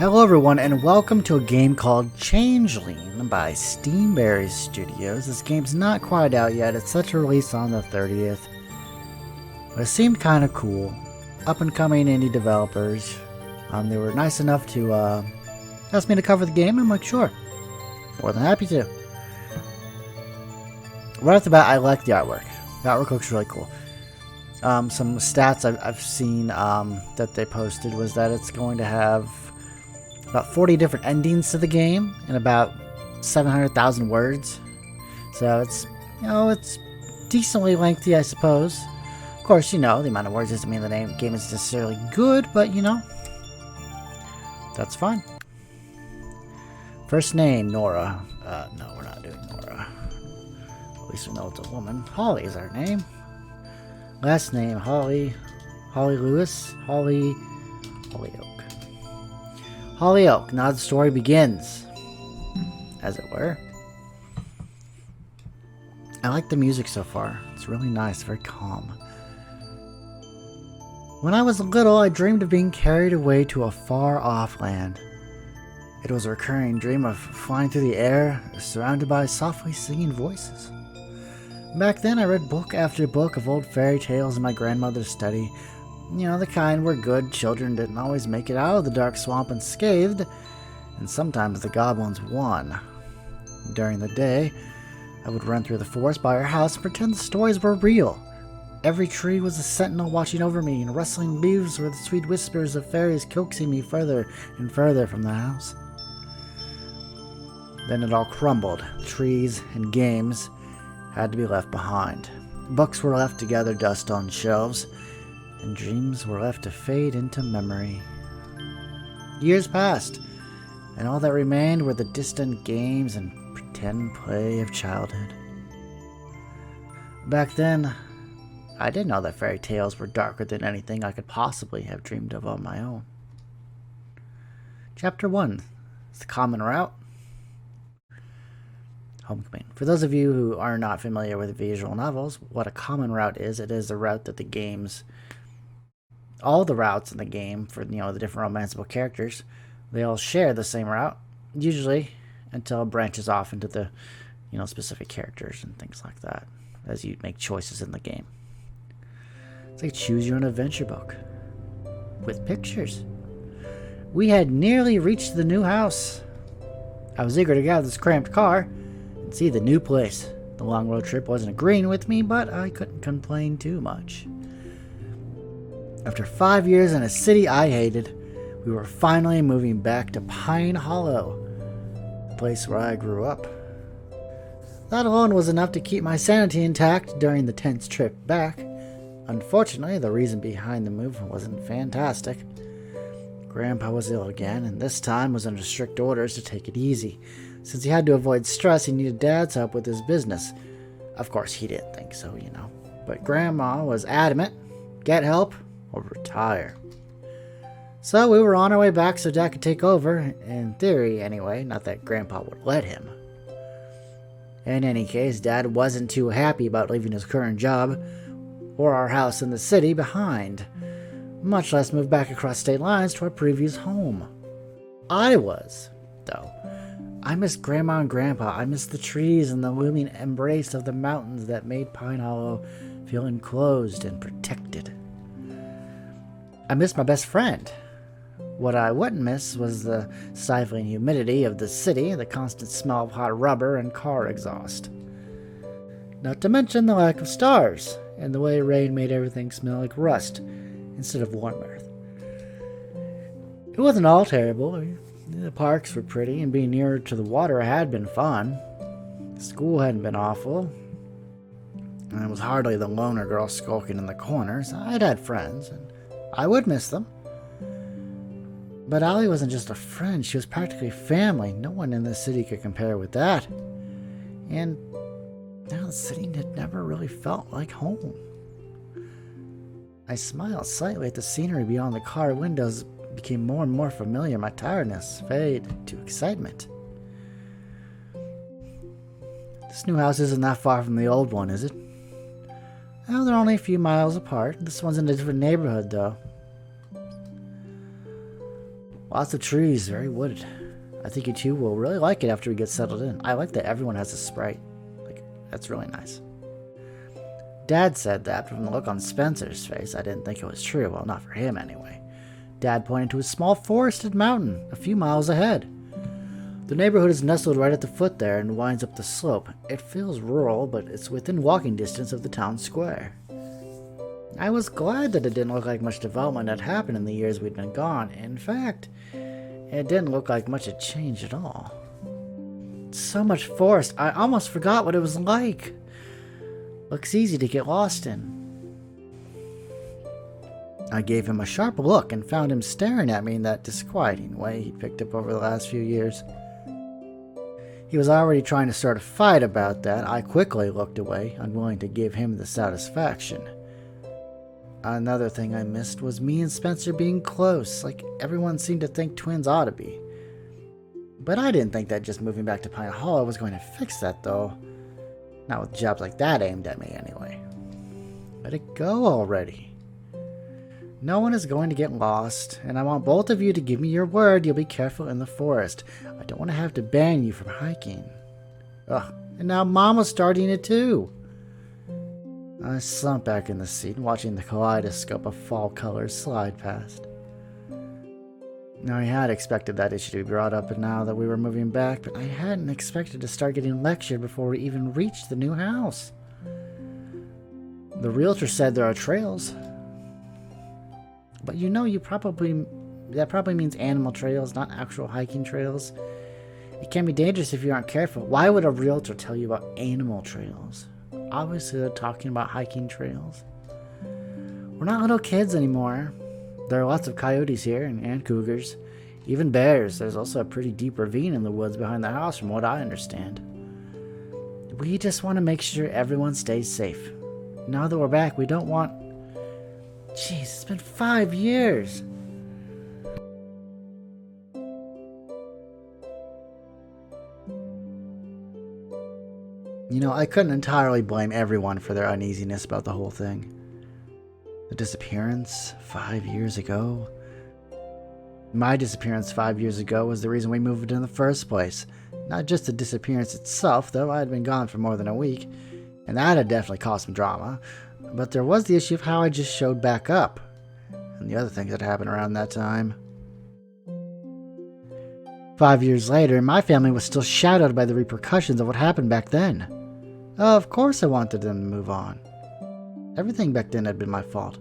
Hello everyone and welcome to a game called Changeling by Steamberry Studios. This game's not quite out yet, it's set to release on the 30th. But it seemed kind of cool. Up and coming indie developers. They were nice enough to ask me to cover the game and I'm like, sure. More than happy to. Right off the bat, I like the artwork. The artwork looks really cool. Some stats I've seen that they posted was that it's going to have about 40 different endings to the game and about 700,000 words. So it's, it's decently lengthy, I suppose. Of course, the amount of words doesn't mean the game is necessarily good, but that's fine. First name, Nora. No, we're not doing Nora. At least we know it's a woman. Holly is our name. Last name, Holly. Holly Lewis. Holly Oak. Holly Oak. Now the story begins, as it were. I like the music so far. It's really nice, very calm. When I was little, I dreamed of being carried away to a far-off land. It was a recurring dream of flying through the air, surrounded by softly singing voices. Back then, I read book after book of old fairy tales in my grandmother's study. The kind where good children didn't always make it out of the dark swamp unscathed, and sometimes the goblins won. During the day, I would run through the forest by our house and pretend the stories were real. Every tree was a sentinel watching over me, and rustling leaves were the sweet whispers of fairies coaxing me further and further from the house. Then it all crumbled. Trees and games had to be left behind. Books were left to gather dust on shelves, and dreams were left to fade into memory. Years passed, and all that remained were the distant games and pretend play of childhood. Back then, I didn't know that fairy tales were darker than anything I could possibly have dreamed of on my own. Chapter 1. The Common Route. Homecoming. For those of you who are not familiar with visual novels, what a common route is, it is a route that the game's all the routes in the game for the different romanceable characters, they all share the same route, usually until it branches off into the specific characters and things like that as you make choices in the game. It's like choose your own adventure book with pictures. We had nearly reached the new house. I was eager to get out of this cramped car and see the new place. The long road trip wasn't agreeing with me, but I couldn't complain too much. After 5 years in a city I hated, we were finally moving back to Pine Hollow, the place where I grew up. That alone was enough to keep my sanity intact during the tense trip back. Unfortunately, the reason behind the move wasn't fantastic. Grandpa was ill again, and this time was under strict orders to take it easy. Since he had to avoid stress, he needed Dad's help with his business. Of course, he didn't think so, But Grandma was adamant, get help or retire. So we were on our way back so Dad could take over, in theory anyway, not that Grandpa would let him. In any case, Dad wasn't too happy about leaving his current job or our house in the city behind, much less move back across state lines to our previous home. I was, though. I missed Grandma and Grandpa. I missed the trees and the looming embrace of the mountains that made Pine Hollow feel enclosed and protected. I missed my best friend. What I wouldn't miss was the stifling humidity of the city, the constant smell of hot rubber and car exhaust. Not to mention the lack of stars, and the way rain made everything smell like rust instead of warm earth. It wasn't all terrible. The parks were pretty, and being nearer to the water had been fun. School hadn't been awful, and I was hardly the loner girl skulking in the corners. I'd had friends, and I would miss them. But Allie wasn't just a friend, she was practically family. No one in the city could compare with that. And now the city had never really felt like home. I smiled slightly at the scenery beyond the car windows. It became more and more familiar. My tiredness faded to excitement. This new house isn't that far from the old one, is it? Well, they're only a few miles apart. This one's in a different neighborhood, though. Lots of trees, very wooded. I think you two will really like it after we get settled in. I like that everyone has a sprite. Like, that's really nice. Dad said that, but from the look on Spencer's face, I didn't think it was true. Well, not for him anyway. Dad pointed to a small forested mountain a few miles ahead. The neighborhood is nestled right at the foot there and winds up the slope. It feels rural, but it's within walking distance of the town square. I was glad that it didn't look like much development had happened in the years we'd been gone. In fact, it didn't look like much had changed at all. So much forest, I almost forgot what it was like. Looks easy to get lost in. I gave him a sharp look and found him staring at me in that disquieting way he'd picked up over the last few years. He was already trying to start a fight about that. I quickly looked away, unwilling to give him the satisfaction. Another thing I missed was me and Spencer being close, like everyone seemed to think twins ought to be. But I didn't think that just moving back to Pine Hollow was going to fix that, though. Not with jobs like that aimed at me, anyway. Let it go already. No one is going to get lost, and I want both of you to give me your word you'll be careful in the forest. I don't want to have to ban you from hiking. Ugh, and now Mama's starting it too. I slumped back in the seat, watching the kaleidoscope of fall colors slide past. Now, I had expected that issue to be brought up now that we were moving back, but I hadn't expected to start getting lectured before we even reached the new house. The realtor said there are trails. But you know, that probably means animal trails, not actual hiking trails. It can be dangerous if you aren't careful. Why would a realtor tell you about animal trails? Obviously, they're talking about hiking trails. We're not little kids anymore. There are lots of coyotes here, and cougars. Even bears. There's also a pretty deep ravine in the woods behind the house, from what I understand. We just want to make sure everyone stays safe. Now that we're back, we don't want... Jeez, it's been 5 years. You know, I couldn't entirely blame everyone for their uneasiness about the whole thing. The disappearance 5 years ago. My disappearance 5 years ago was the reason we moved in the first place. Not just the disappearance itself, though I had been gone for more than a week, and that had definitely caused some drama. But there was the issue of how I just showed back up, and the other things that happened around that time. 5 years later, my family was still shadowed by the repercussions of what happened back then. Of course I wanted them to move on. Everything back then had been my fault.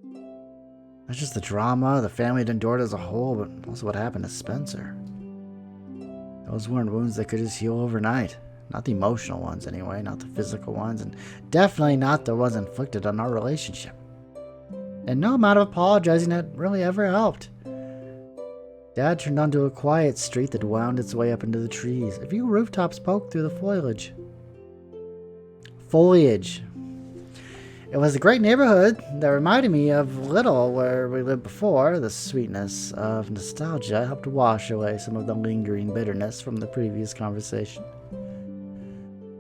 Not just the drama the family had endured as a whole, but also what happened to Spencer. Those weren't wounds that could just heal overnight. Not the emotional ones anyway, not the physical ones, and definitely not the ones inflicted on our relationship. And no amount of apologizing had really ever helped. Dad turned onto a quiet street that wound its way up into the trees. A few rooftops poked through the foliage. It was a great neighborhood that reminded me of Little, where we lived before. The sweetness of nostalgia helped wash away some of the lingering bitterness from the previous conversation.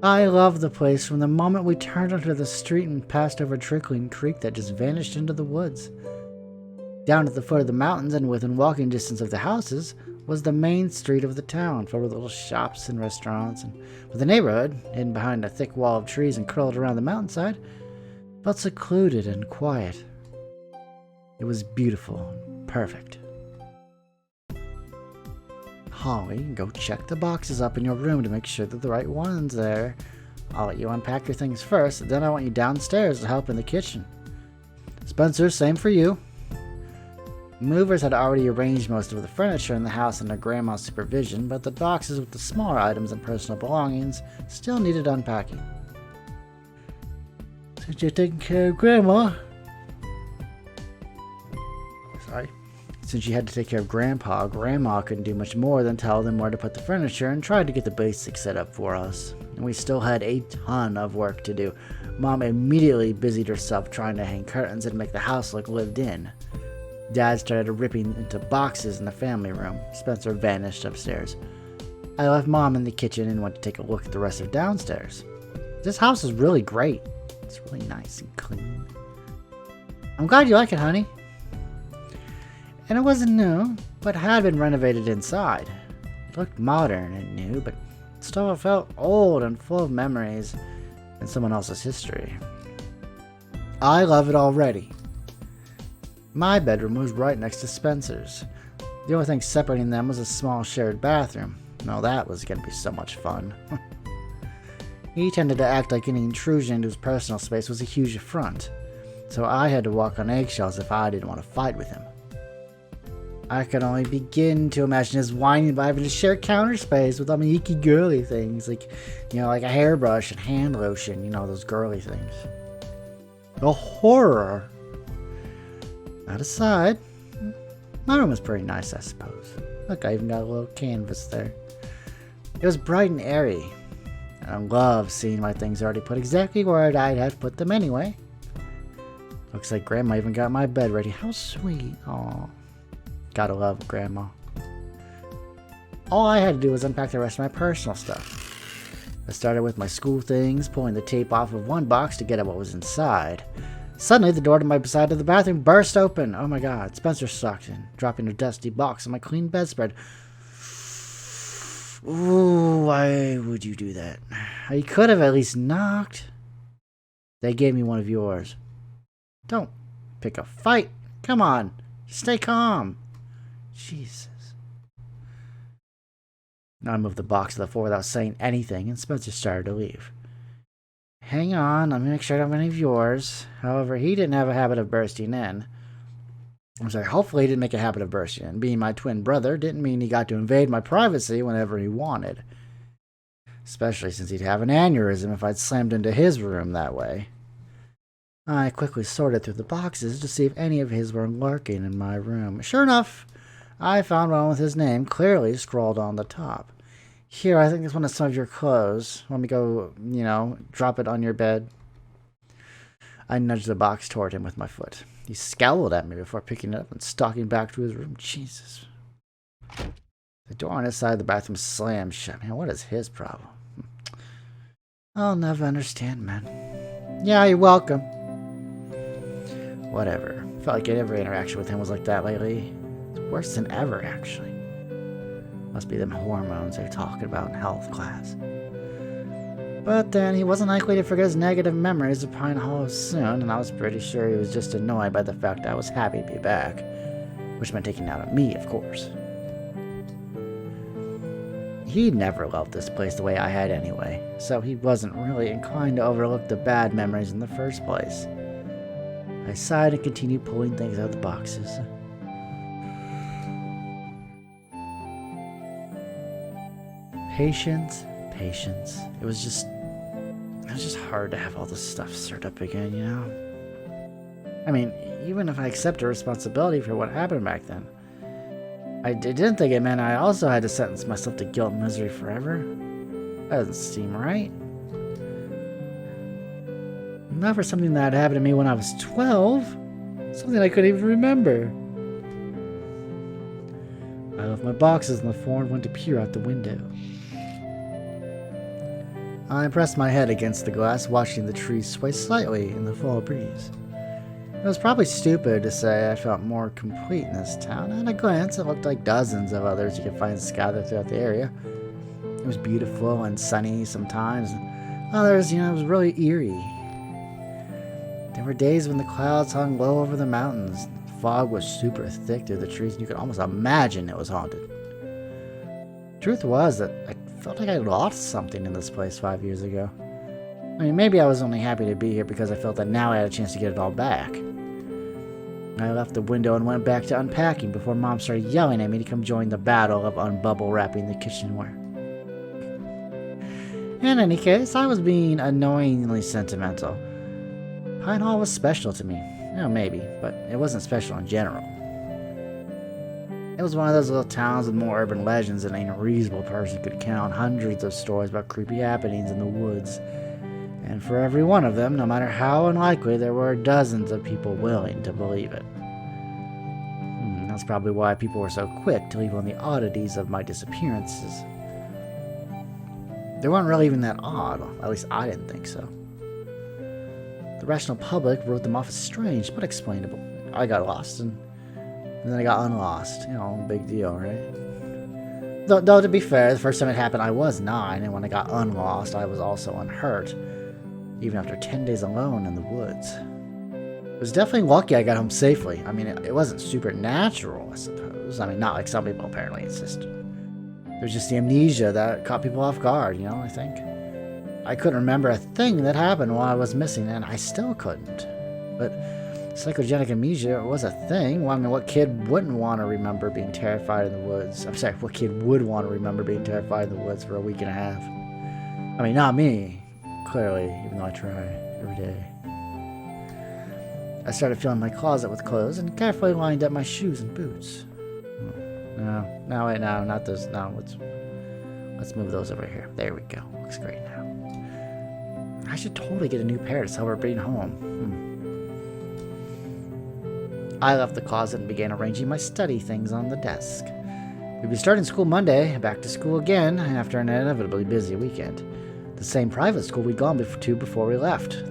I loved the place from the moment we turned onto the street and passed over a trickling creek that just vanished into the woods. Down at the foot of the mountains and within walking distance of the houses was the main street of the town, filled with little shops and restaurants, and with the neighborhood, hidden behind a thick wall of trees and curled around the mountainside, felt secluded and quiet. It was beautiful and perfect. Holly, go check the boxes up in your room to make sure that the right one's there. I'll let you unpack your things first, then I want you downstairs to help in the kitchen. Spencer, same for you. Movers had already arranged most of the furniture in the house under Grandma's supervision, but the boxes with the smaller items and personal belongings still needed unpacking. Since you're taking care of Grandma... Since she had to take care of Grandpa, Grandma couldn't do much more than tell them where to put the furniture and tried to get the basics set up for us. And we still had a ton of work to do. Mom immediately busied herself trying to hang curtains and make the house look lived in. Dad started ripping into boxes in the family room. Spencer vanished upstairs. I left Mom in the kitchen and went to take a look at the rest of downstairs. This house is really great. It's really nice and clean. I'm glad you like it, honey. And it wasn't new, but had been renovated inside. It looked modern and new, but still felt old and full of memories and someone else's history. I love it already. My bedroom was right next to Spencer's. The only thing separating them was a small shared bathroom. Now that was going to be so much fun. He tended to act like any intrusion into his personal space was a huge affront, so I had to walk on eggshells if I didn't want to fight with him. I could only begin to imagine his whining by having to share counter space with all my icky girly things, like a hairbrush and hand lotion, those girly things. The horror! That aside, my room was pretty nice, I suppose. Look, I even got a little canvas there. It was bright and airy, and I loved seeing my things already put exactly where I'd have put them anyway. Looks like Grandma even got my bed ready. How sweet. Aw. Gotta love Grandma. All I had to do was unpack the rest of my personal stuff. I started with my school things, pulling the tape off of one box to get at what was inside. Suddenly, the door to my side of the bathroom burst open. Oh my god, Spencer stalked in, dropping a dusty box on my clean bedspread. Ooh, why would you do that? You could have at least knocked. They gave me one of yours. Don't pick a fight. Come on, stay calm. Jesus. I moved the box to the floor without saying anything, and Spencer started to leave. Hang on, let me make sure I don't have any of yours. However, he didn't have a habit of bursting in. I'm sorry, hopefully he didn't make a habit of bursting in. Being my twin brother didn't mean he got to invade my privacy whenever he wanted. Especially since he'd have an aneurysm if I'd slammed into his room that way. I quickly sorted through the boxes to see if any of his were lurking in my room. Sure enough, I found one with his name clearly scrawled on the top. Here, I think it's one of some of your clothes. Want me to go, drop it on your bed? I nudged the box toward him with my foot. He scowled at me before picking it up and stalking back to his room. Jesus. The door on his side of the bathroom slammed shut. Man, what is his problem? I'll never understand, man. Yeah, you're welcome. Whatever. Felt like every interaction with him was like that lately. It's worse than ever, actually. Must be them hormones they're talking about in health class. But then he wasn't likely to forget his negative memories of Pine Hollow soon, and I was pretty sure he was just annoyed by the fact I was happy to be back. Which meant taking it out on me, of course. He never loved this place the way I had anyway, so he wasn't really inclined to overlook the bad memories in the first place. I sighed and continued pulling things out of the boxes. Patience. It was just hard to have all this stuff stirred up again, I mean, even if I accepted responsibility for what happened back then, I didn't think it meant I also had to sentence myself to guilt and misery forever. That doesn't seem right. Not for something that happened to me when I was 12. Something I couldn't even remember. I left my boxes on the floor and went to peer out the window. I pressed my head against the glass, watching the trees sway slightly in the fall breeze. It was probably stupid to say I felt more complete in this town. At a glance, it looked like dozens of others you could find scattered throughout the area. It was beautiful and sunny sometimes, and others, it was really eerie. There were days when the clouds hung low over the mountains. The fog was super thick through the trees, and you could almost imagine it was haunted. Truth was that I felt like I lost something in this place 5 years ago. I mean, maybe I was only happy to be here because I felt that now I had a chance to get it all back. I left the window and went back to unpacking before Mom started yelling at me to come join the battle of unbubble wrapping the kitchenware. In any case, I was being annoyingly sentimental. Pine Hall was special to me. Maybe, but it wasn't special in general. It was one of those little towns with more urban legends than any reasonable person could count. Hundreds of stories about creepy happenings in the woods. And for every one of them, no matter how unlikely, there were dozens of people willing to believe it. That's probably why people were so quick to leave on the oddities of my disappearances. They weren't really even that odd, at least I didn't think so. The rational public wrote them off as strange, but explainable. I got lost, and And then I got unlost. You know, big deal, right? Though, to be fair, the first time it happened, I was 9, and when I got unlost, I was also unhurt, even after 10 days alone in the woods. It was definitely lucky I got home safely. I mean, it wasn't supernatural, I suppose. I mean, not like some people apparently insisted. It was just the amnesia that caught people off guard, you know, I think. I couldn't remember a thing that happened while I was missing, and I still couldn't. But psychogenic amnesia was a thing. Well, I mean, what kid wouldn't want to remember being terrified in the woods? I'm sorry, what kid would want to remember being terrified in the woods for a week and a half? I mean, not me, clearly, even though I try every day. I started filling my closet with clothes and carefully lined up my shoes and boots. No, wait, no, not those. No, let's move those over here. There we go. Looks great now. I should totally get a new pair to celebrate home. I left the closet and began arranging my study things on the desk. We'd be starting school Monday, back to school again after an inevitably busy weekend. The same private school we'd gone to before we left.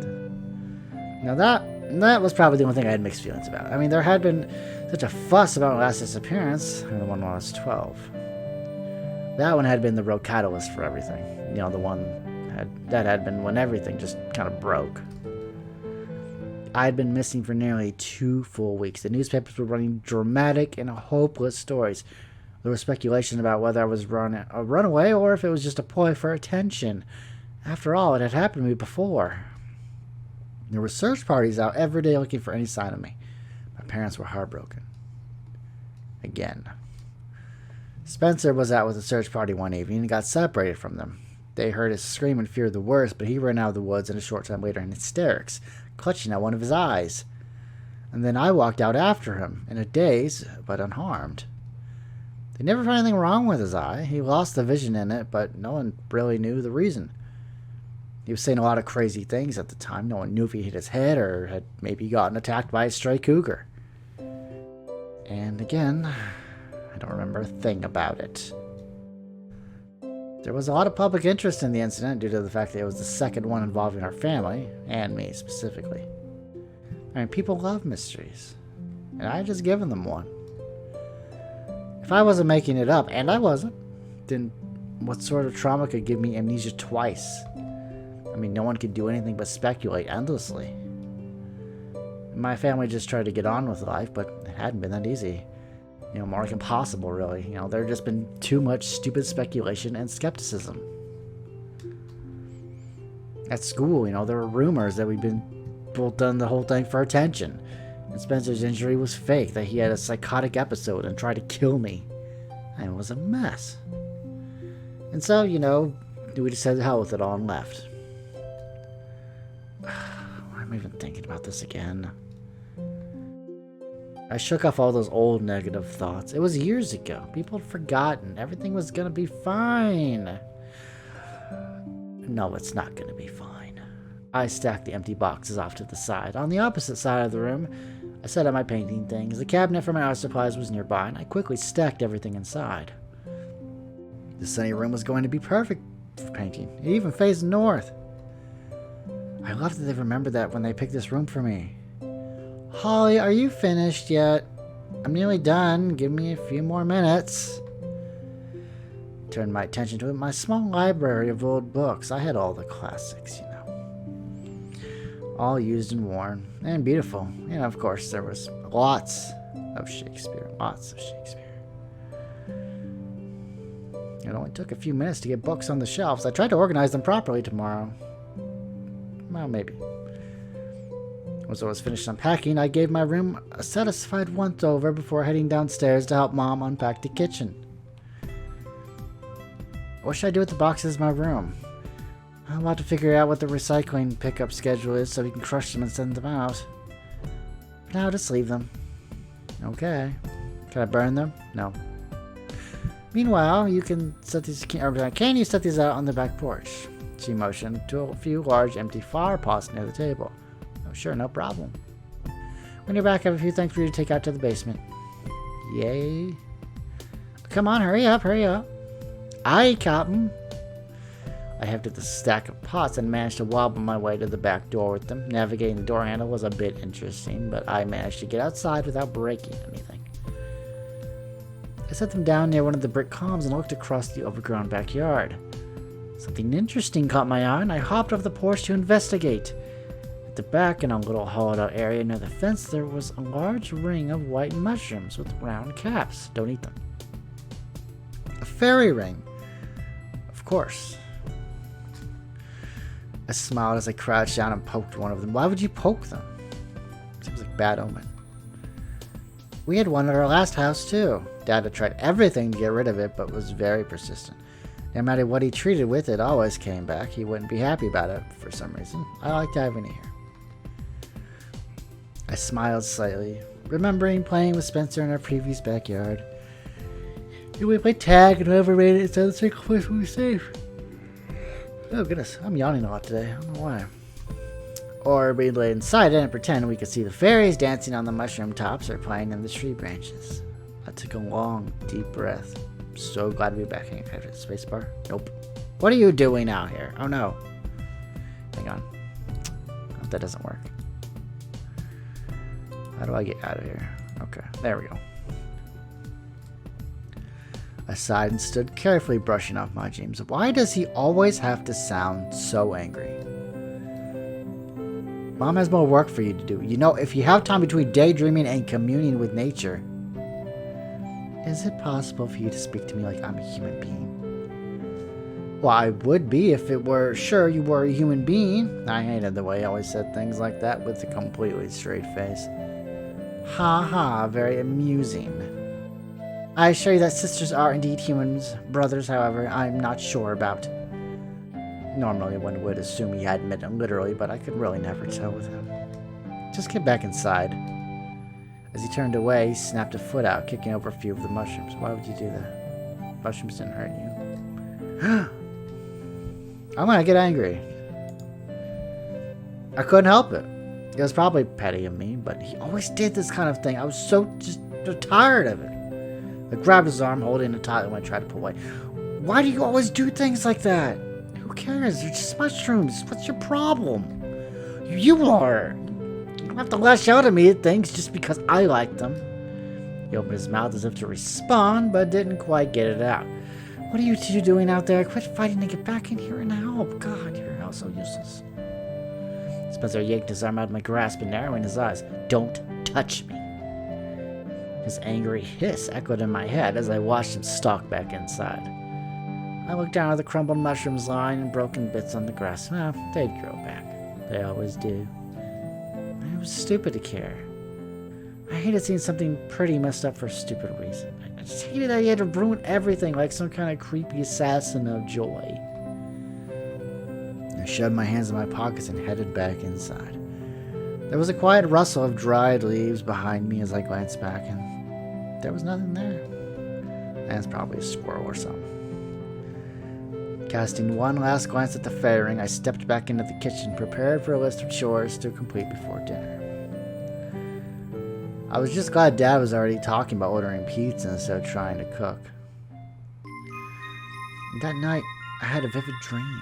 Now that was probably the only thing I had mixed feelings about. I mean, there had been such a fuss about my last disappearance, and the one when I was 12. That one had been the real catalyst for everything. You know, the one that had been when everything just kind of broke. I had been missing for nearly 2 full weeks. The newspapers were running dramatic and hopeless stories. There was speculation about whether I was a runaway or if it was just a ploy for attention. After all, it had happened to me before. There were search parties out every day looking for any sign of me. My parents were heartbroken. Again. Spencer was out with a search party one evening and got separated from them. They heard his scream and feared the worst, but he ran out of the woods and a short time later in hysterics, clutching at one of his eyes. And then I walked out after him, in a daze, but unharmed. They never found anything wrong with his eye. He lost the vision in it, but no one really knew the reason. He was saying a lot of crazy things at the time. No one knew if he hit his head or had maybe gotten attacked by a stray cougar. And again, I don't remember a thing about it. There was a lot of public interest in the incident due to the fact that it was the second one involving our family, and me specifically. I mean, people love mysteries, and I had just given them one. If I wasn't making it up, and I wasn't, then what sort of trauma could give me amnesia twice? I mean, no one could do anything but speculate endlessly. My family just tried to get on with life, but it hadn't been that easy. You know, more like impossible, really. You know, there had just been too much stupid speculation and skepticism. At school, you know, there were rumors that we'd been both done the whole thing for attention. And Spencer's injury was fake, that he had a psychotic episode and tried to kill me. And it was a mess. And so, you know, we just said the hell with it all and left. Why am I even thinking about this again? I shook off all those old negative thoughts. It was years ago. People had forgotten. Everything was gonna be fine. No, it's not gonna be fine. I stacked the empty boxes off to the side. On the opposite side of the room, I set up my painting things. The cabinet for my art supplies was nearby, and I quickly stacked everything inside. The sunny room was going to be perfect for painting. It even faced north. I love that they remembered that when they picked this room for me. Holly, are you finished yet? I'm nearly done. Give me a few more minutes. Turned my attention to my small library of old books. I had all the classics, you know. All used and worn. And beautiful. And of course, there was lots of Shakespeare. Lots of Shakespeare. It only took a few minutes to get books on the shelves. I tried to organize them properly tomorrow. Well, maybe. As I was finished unpacking, I gave my room a satisfied once-over before heading downstairs to help Mom unpack the kitchen. What should I do with the boxes in my room? I'll have to figure out what the recycling pickup schedule is so we can crush them and send them out. Now just leave them. Okay. Can I burn them? No. Meanwhile, you can set these. Can you set these out on the back porch? She motioned to a few large empty flower pots near the table. Oh, sure, no problem. When you're back, I have a few things for you to take out to the basement. Yay. Come on, hurry up, hurry up. Aye, Captain. I hefted the stack of pots and managed to wobble my way to the back door with them. Navigating the door handle was a bit interesting, but I managed to get outside without breaking anything. I set them down near one of the brick columns and looked across the overgrown backyard. Something interesting caught my eye, and I hopped off the porch to investigate. At the back, in a little hollowed-out area near the fence, there was a large ring of white mushrooms with round caps. Don't eat them. A fairy ring. Of course. I smiled as I crouched down and poked one of them. Why would you poke them? Seems like bad omen. We had one at our last house, too. Dad had tried everything to get rid of it, but was very persistent. No matter what he treated with, it always came back. He wouldn't be happy about it for some reason. I liked having it here. I smiled slightly, remembering playing with Spencer in our previous backyard. We played tag and whoever made it so the single place would be safe. Oh goodness, I'm yawning a lot today. I don't know why. Or we lay inside it and pretend we could see the fairies dancing on the mushroom tops or playing in the tree branches. I took a long, deep breath. I'm so glad to be back. Hang on, spacebar? Nope. What are you doing out here? Oh no. Hang on. Oh, that doesn't work. How do I get out of here? Okay, there we go. I sighed and stood carefully brushing off my dreams. Why does he always have to sound so angry? Mom has more work for you to do. You know, if you have time between daydreaming and communing with nature, is it possible for you to speak to me like I'm a human being? Well, I would be if it were sure you were a human being. I hated the way he always said things like that with a completely straight face. Ha ha, very amusing. I assure you that sisters are indeed humans. Brothers, however, I'm not sure about. Normally one would assume he had meant it literally, but I could really never tell with him. Just get back inside. As he turned away, he snapped a foot out, kicking over a few of the mushrooms. Why would you do that? Mushrooms didn't hurt you. I'm gonna get angry. I couldn't help it. It was probably petty of me, but he always did this kind of thing. I was so just tired of it. I grabbed his arm, holding it tightly when I tried to pull away. Why do you always do things like that? Who cares? They're just mushrooms. What's your problem? You are. You don't have to lash out at me at things just because I like them. He opened his mouth as if to respond, but didn't quite get it out. What are you two doing out there? Quit fighting and get back in here and help. God, you're all so useless. Spencer yanked his arm out of my grasp and narrowing his eyes. Don't touch me. His angry hiss echoed in my head as I watched him stalk back inside. I looked down at the crumbled mushrooms lying in broken bits on the grass. Well, they'd grow back. They always do. It was stupid to care. I hated seeing something pretty messed up for a stupid reason. I just hated that he had to ruin everything like some kind of creepy assassin of joy. I shoved my hands in my pockets and headed back inside. There was a quiet rustle of dried leaves behind me as I glanced back, and there was nothing there. That's probably a squirrel or something. Casting one last glance at the fairy ring, I stepped back into the kitchen, prepared for a list of chores to complete before dinner. I was just glad Dad was already talking about ordering pizza instead of trying to cook. That night, I had a vivid dream.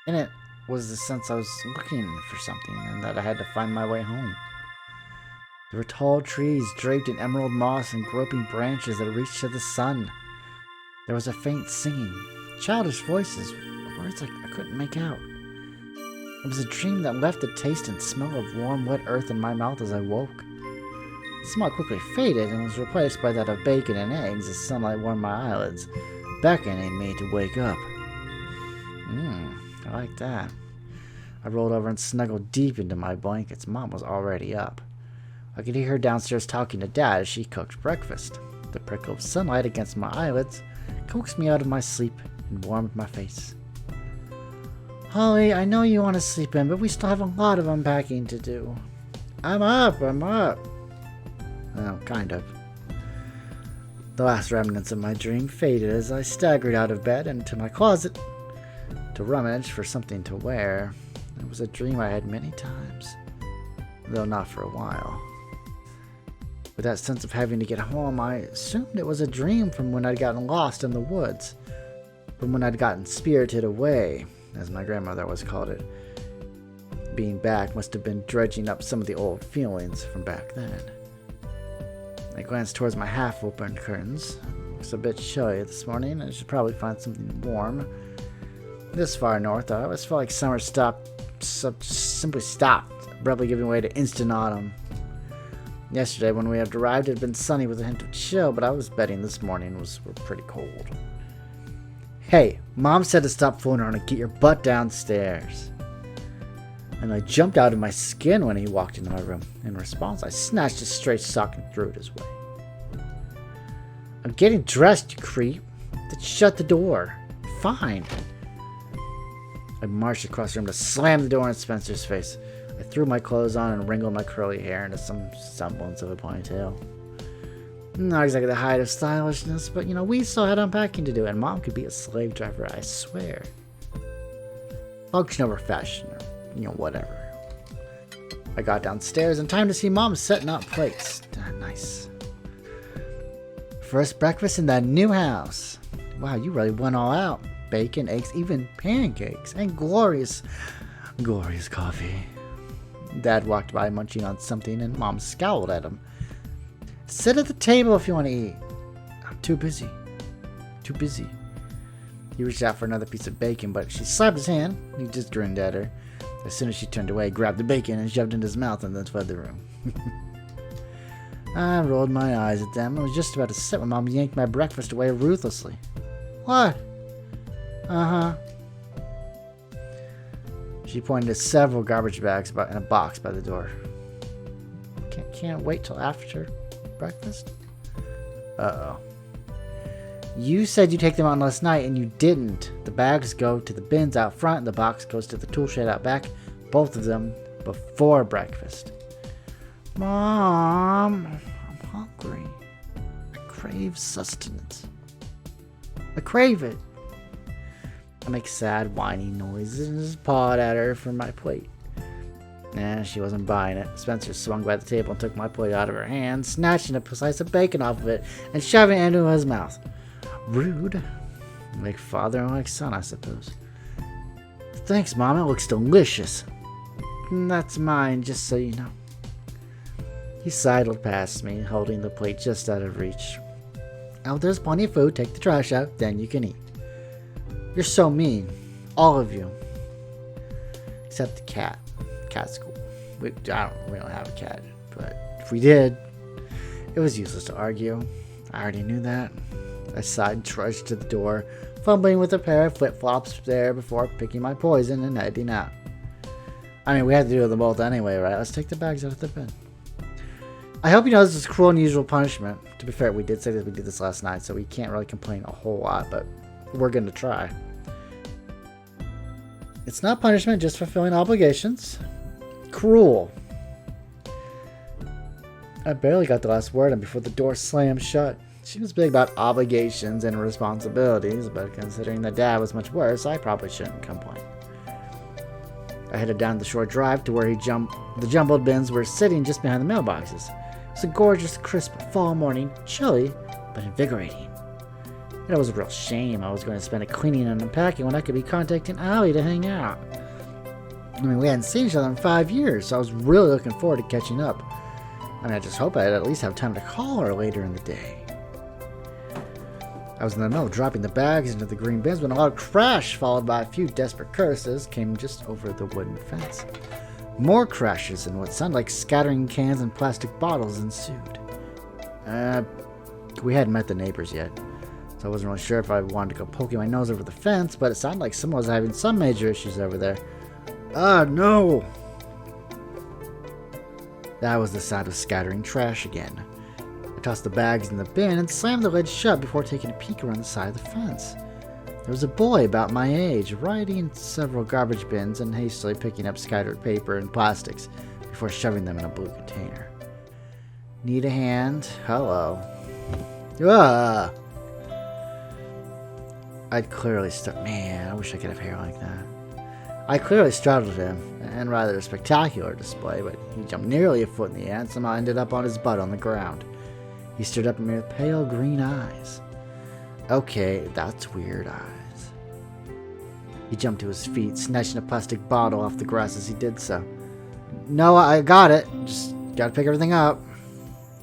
In it was the sense I was looking for something and that I had to find my way home. There were tall trees draped in emerald moss and groping branches that reached to the sun. There was a faint singing, childish voices, words I couldn't make out. It was a dream that left the taste and smell of warm, wet earth in my mouth as I woke. The smell quickly faded and was replaced by that of bacon and eggs as sunlight warmed my eyelids, beckoning me to wake up. I like that. I rolled over and snuggled deep into my blankets. Mom was already up. I could hear her downstairs talking to Dad as she cooked breakfast. The prickle of sunlight against my eyelids coaxed me out of my sleep and warmed my face. Holly, I know you want to sleep in, but we still have a lot of unpacking to do. I'm up. Well, kind of. The last remnants of my dream faded as I staggered out of bed and into my closet to rummage for something to wear. It was a dream I had many times, though not for a while. With that sense of having to get home, I assumed it was a dream from when I'd gotten lost in the woods, from when I'd gotten spirited away, as my grandmother always called it. Being back must have been dredging up some of the old feelings from back then. I glanced towards my half-opened curtains. It's a bit chilly this morning. I should probably find something warm. This far north, I always felt like summer simply stopped, abruptly giving way to instant autumn. Yesterday, when we had arrived, it had been sunny with a hint of chill, but I was betting this morning were pretty cold. Hey, Mom said to stop fooling around and get your butt downstairs. And I jumped out of my skin when he walked into my room. In response, I snatched his stray sock and threw it his way. I'm getting dressed, you creep. Then shut the door. Fine. I marched across the room to slam the door in Spencer's face. I threw my clothes on and wrinkled my curly hair into some semblance of a ponytail. Not exactly the height of stylishness, but we still had unpacking to do, and Mom could be a slave driver, I swear. Function over fashion, or whatever. I got downstairs in time to see Mom setting up plates. Nice. First breakfast in that new house. Wow, you really went all out. Bacon, eggs, even pancakes, and glorious coffee. Dad walked by munching on something, and Mom scowled at him. Sit at the table if you want to eat. I'm too busy. Too busy. He reached out for another piece of bacon, but she slapped his hand. He just grinned at her. As soon as she turned away, he grabbed the bacon and shoved it in his mouth and then fled the room. I rolled my eyes at them and was just about to sit when Mom yanked my breakfast away ruthlessly. What? Uh-huh. She pointed to several garbage bags in a box by the door. Can't wait till after breakfast? Uh-oh. You said you'd take them out last night, and you didn't. The bags go to the bins out front, and the box goes to the tool shed out back. Both of them before breakfast. Mom, I'm hungry. I crave sustenance. I crave it. I make sad, whining noises and just pawed at her for my plate. Nah, she wasn't buying it. Spencer swung by the table and took my plate out of her hand, snatching a slice of bacon off of it and shoving it into his mouth. Rude. Like father and like son, I suppose. Thanks, Mom. It looks delicious. That's mine, just so you know. He sidled past me, holding the plate just out of reach. Oh, there's plenty of food. Take the trash out, then you can eat. You're so mean. All of you. Except the cat. Cat's cool. We don't have a cat, but if we did, it was useless to argue. I already knew that. I sighed and trudged to the door, fumbling with a pair of flip-flops there before picking my poison and heading out. I mean, we had to do them both anyway, right? Let's take the bags out of the bin. I hope you know this is cruel and unusual punishment. To be fair, we did say that we did this last night, so we can't really complain a whole lot, but we're going to try. It's not punishment, just fulfilling obligations. Cruel. I barely got the last word in before the door slammed shut. She was big about obligations and responsibilities, but considering that Dad was much worse, I probably shouldn't complain. I headed down the short drive to where the jumbled bins were sitting just behind the mailboxes. It was a gorgeous, crisp fall morning, chilly, but invigorating. It was a real shame I was going to spend it cleaning and unpacking when I could be contacting Allie to hang out. I mean, we hadn't seen each other in 5 years, so I was really looking forward to catching up. I mean, I just hope I'd at least have time to call her later in the day. I was in the middle of dropping the bags into the green bins when a loud crash, followed by a few desperate curses, came just over the wooden fence. More crashes and what sounded like scattering cans and plastic bottles ensued. We hadn't met the neighbors yet, so I wasn't really sure if I wanted to go poking my nose over the fence, but it sounded like someone was having some major issues over there. No! That was the sound of scattering trash again. I tossed the bags in the bin and slammed the lid shut before taking a peek around the side of the fence. There was a boy about my age, riding several garbage bins and hastily picking up scattered paper and plastics before shoving them in a blue container. Need a hand? Hello. Ah! I'd clearly Man, I wish I could have hair like that. I clearly startled him, and rather a spectacular display, but he jumped nearly a foot in the air and somehow ended up on his butt on the ground. He stared up at me with pale green eyes. Okay, that's weird eyes. He jumped to his feet, snatching a plastic bottle off the grass as he did so. No, I got it. Just gotta pick everything up.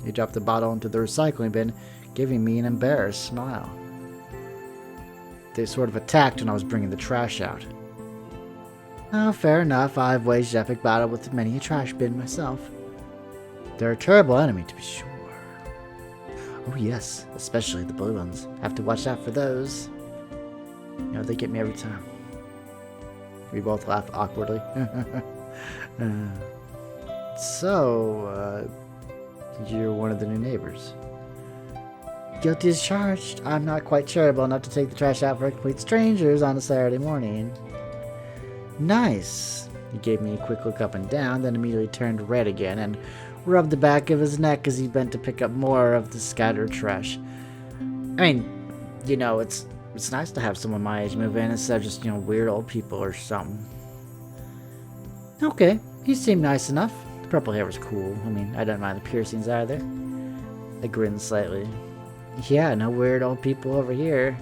He dropped the bottle into the recycling bin, giving me an embarrassed smile. They sort of attacked when I was bringing the trash out. Oh, fair enough. I've waged epic battle with many a trash bin myself. They're a terrible enemy, to be sure. Oh yes, especially the blue ones. Have to watch out for those. You know, they get me every time. We both laugh awkwardly. So, you're one of the new neighbors. Guilty as charged. I'm not quite charitable enough to take the trash out for complete strangers on a Saturday morning. Nice. He gave me a quick look up and down, then immediately turned red again and rubbed the back of his neck as he bent to pick up more of the scattered trash. I mean, you know, it's nice to have someone my age move in instead of just, you know, weird old people or something. Okay, he seemed nice enough. The purple hair was cool. I mean, I didn't mind the piercings either. I grinned slightly. Yeah, no weird old people over here.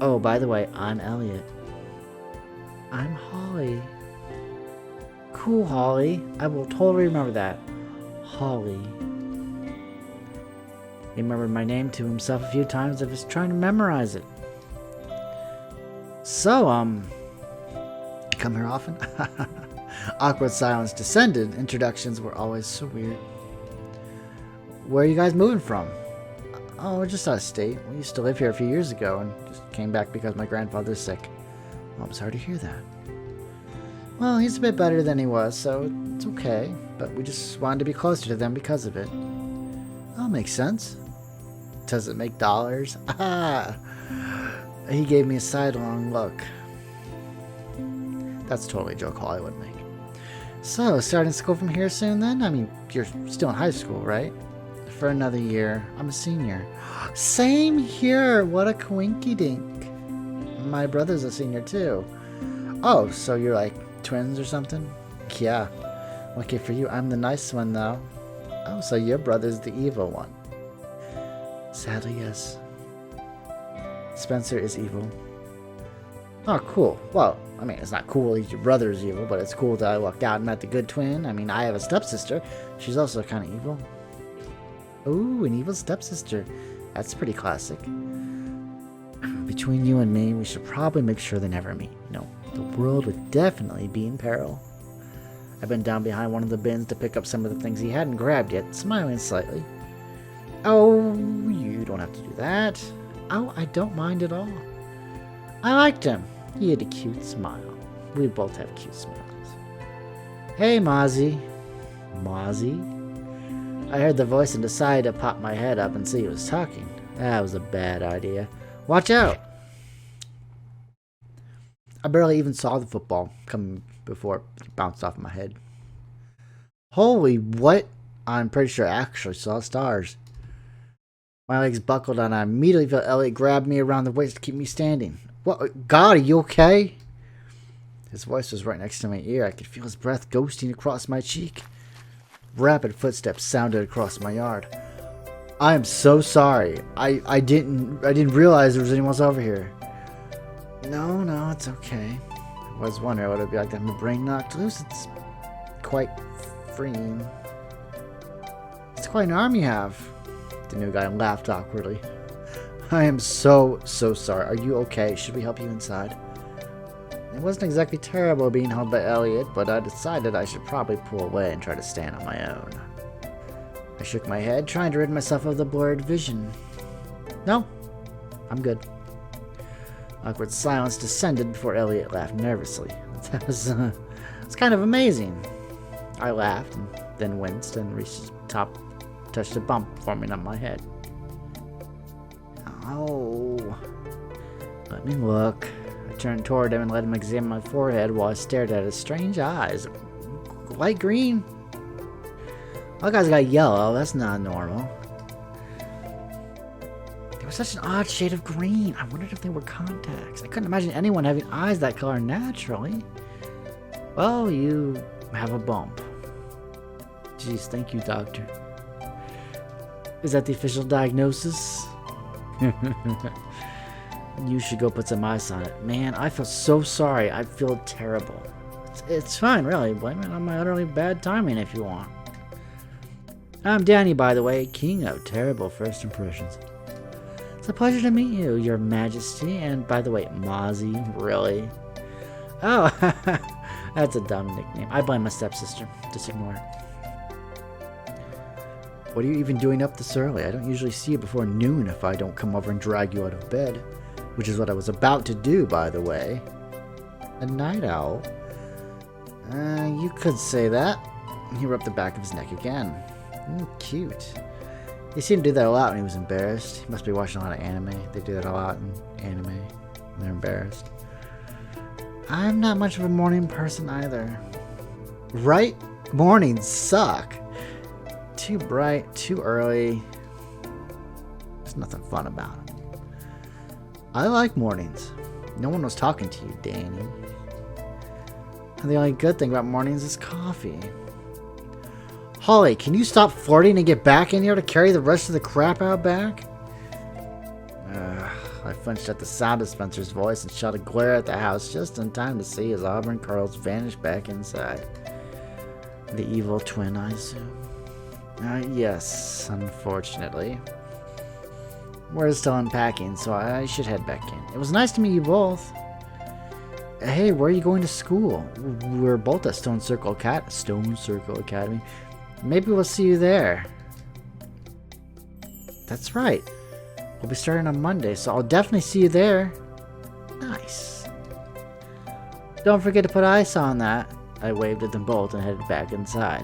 Oh, by the way, I'm Elliot. I'm Holly. Cool, Holly. I will totally remember that. Holly. He remembered my name to himself a few times. I was trying to memorize it. So, come here often? Awkward silence descended. Introductions were always so weird. Where are you guys moving from? Oh, we're just out of state. We used to live here a few years ago and just came back because my grandfather's sick. Well, I'm sorry to hear that. Well, he's a bit better than he was, so it's okay. But we just wanted to be closer to them because of it. That makes sense. Does it make dollars? Ah! He gave me a sidelong look. That's totally a joke Holly would make. So, starting school from here soon then? I mean, you're still in high school, right? For another year. I'm a senior. Same here! What a coinky-dink. My brother's a senior too. Oh, so you're like twins or something? Yeah. Lucky for you, I'm the nice one though. Oh, so your brother's the evil one. Sadly, yes. Spencer is evil. Oh, cool. Well, I mean, it's not cool that your brother's evil, but it's cool that I lucked out and met the good twin. I mean, I have a stepsister. She's also kind of evil. Ooh, an evil stepsister. That's pretty classic. Between you and me, we should probably make sure they never meet. You know, the world would definitely be in peril. I bent down behind one of the bins to pick up some of the things he hadn't grabbed yet, smiling slightly. Oh, you don't have to do that. Oh, I don't mind at all. I liked him. He had a cute smile. We both have cute smiles. Hey, Mozzie. Mozzie? I heard the voice and decided to pop my head up and see who was talking. That was a bad idea. Watch out! I barely even saw the football coming before it bounced off my head. Holy what? I'm pretty sure I actually saw stars. My legs buckled and I immediately felt Elliot grab me around the waist to keep me standing. What? God, are you okay? His voice was right next to my ear. I could feel his breath ghosting across my cheek. Rapid footsteps sounded across my yard. I am so sorry. I didn't realize there was anyone else over here. No, it's okay. I was wondering what it'd be like to have my brain knocked loose. It's quite freeing. It's quite an arm you have. The new guy laughed awkwardly. I am so sorry. Are you okay? Should we help you inside? It wasn't exactly terrible being held by Elliot, but I decided I should probably pull away and try to stand on my own. I shook my head, trying to rid myself of the blurred vision. No, I'm good. Awkward silence descended before Elliot laughed nervously. That was kind of amazing. I laughed and then winced and reached the top, touched a bump forming on my head. Oh, let me look. I turned toward him and let him examine my forehead while I stared at his strange eyes. Light green? All guys got yellow. That's not normal. They were such an odd shade of green. I wondered if they were contacts. I couldn't imagine anyone having eyes that color naturally. Well, you have a bump. Jeez, thank you, doctor. Is that the official diagnosis? You should go put some ice on it. Man, I feel so sorry. I feel terrible. It's fine, really. Blame it on my utterly bad timing if you want. I'm Danny, by the way, king of terrible first impressions. It's a pleasure to meet you, your majesty, and by the way, Mozzie, really? Oh, that's a dumb nickname. I blame my stepsister. Just ignore it. What are you even doing up this early? I don't usually see you before noon if I don't come over and drag you out of bed. Which is what I was about to do, by the way. A night owl? You could say that. He rubbed the back of his neck again. Cute. He seemed to do that a lot when he was embarrassed. He must be watching a lot of anime. They do that a lot in anime when they're embarrassed. I'm not much of a morning person either. Right? Mornings suck. Too bright, too early. There's nothing fun about them. I like mornings. No one was talking to you, Danny. And the only good thing about mornings is coffee. Holly, can you stop flirting and get back in here to carry the rest of the crap out back? I flinched at the sound of Spencer's voice and shot a glare at the house just in time to see his auburn curls vanish back inside. The evil twin, I assume. Yes, unfortunately. We're still unpacking, so I should head back in. It was nice to meet you both. Hey, where are you going to school? We're both at Stone Circle Academy. Maybe we'll see you there. That's right. We'll be starting on Monday, so I'll definitely see you there. Nice. Don't forget to put ice on that. I waved at them both and headed back inside.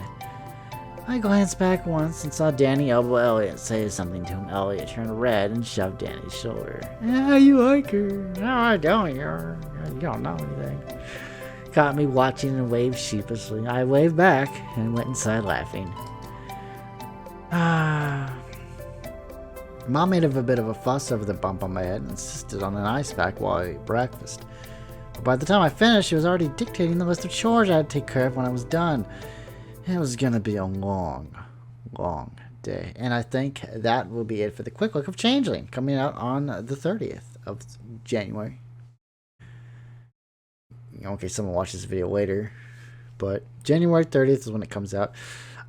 I glanced back once and saw Danny elbow Elliot say something to him. Elliot turned red and shoved Danny's shoulder. Yeah, you like her. No, I don't. You don't know anything. Caught me watching and waved sheepishly. I waved back and went inside laughing. Mom made a bit of a fuss over the bump on my head and insisted on an ice pack while I ate breakfast. But by the time I finished, she was already dictating the list of chores I had to take care of when I was done. It was going to be a long, long day. And I think that will be it for the quick look of Changeling, coming out on the 30th of January. Okay, someone watch this video later. But January 30th is when it comes out.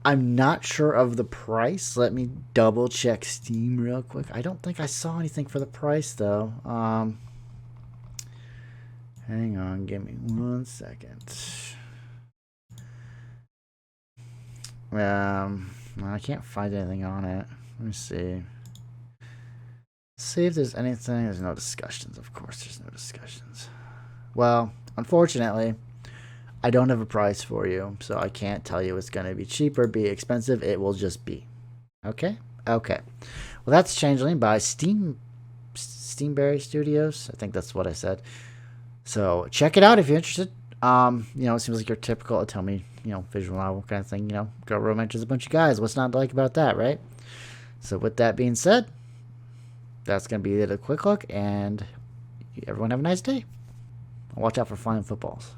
I'm not sure of the price. Let me double check Steam real quick. I don't think I saw anything for the price, though. Hang on, give me 1 second. I can't find anything on it. Let me see. See if there's anything. There's no discussions. Of course, there's no discussions. Well, unfortunately, I don't have a price for you, so I can't tell you it's going to be cheap or be expensive. It will just be. Okay? Okay. Well, that's Changeling by Steamberry Studios. I think that's what I said. So check it out if you're interested. It seems like your typical tell me, visual novel kind of thing, girl romances a bunch of guys. What's not to like about that, right? So with that being said, that's going to be it, a quick look, and everyone have a nice day. Watch out for flying footballs.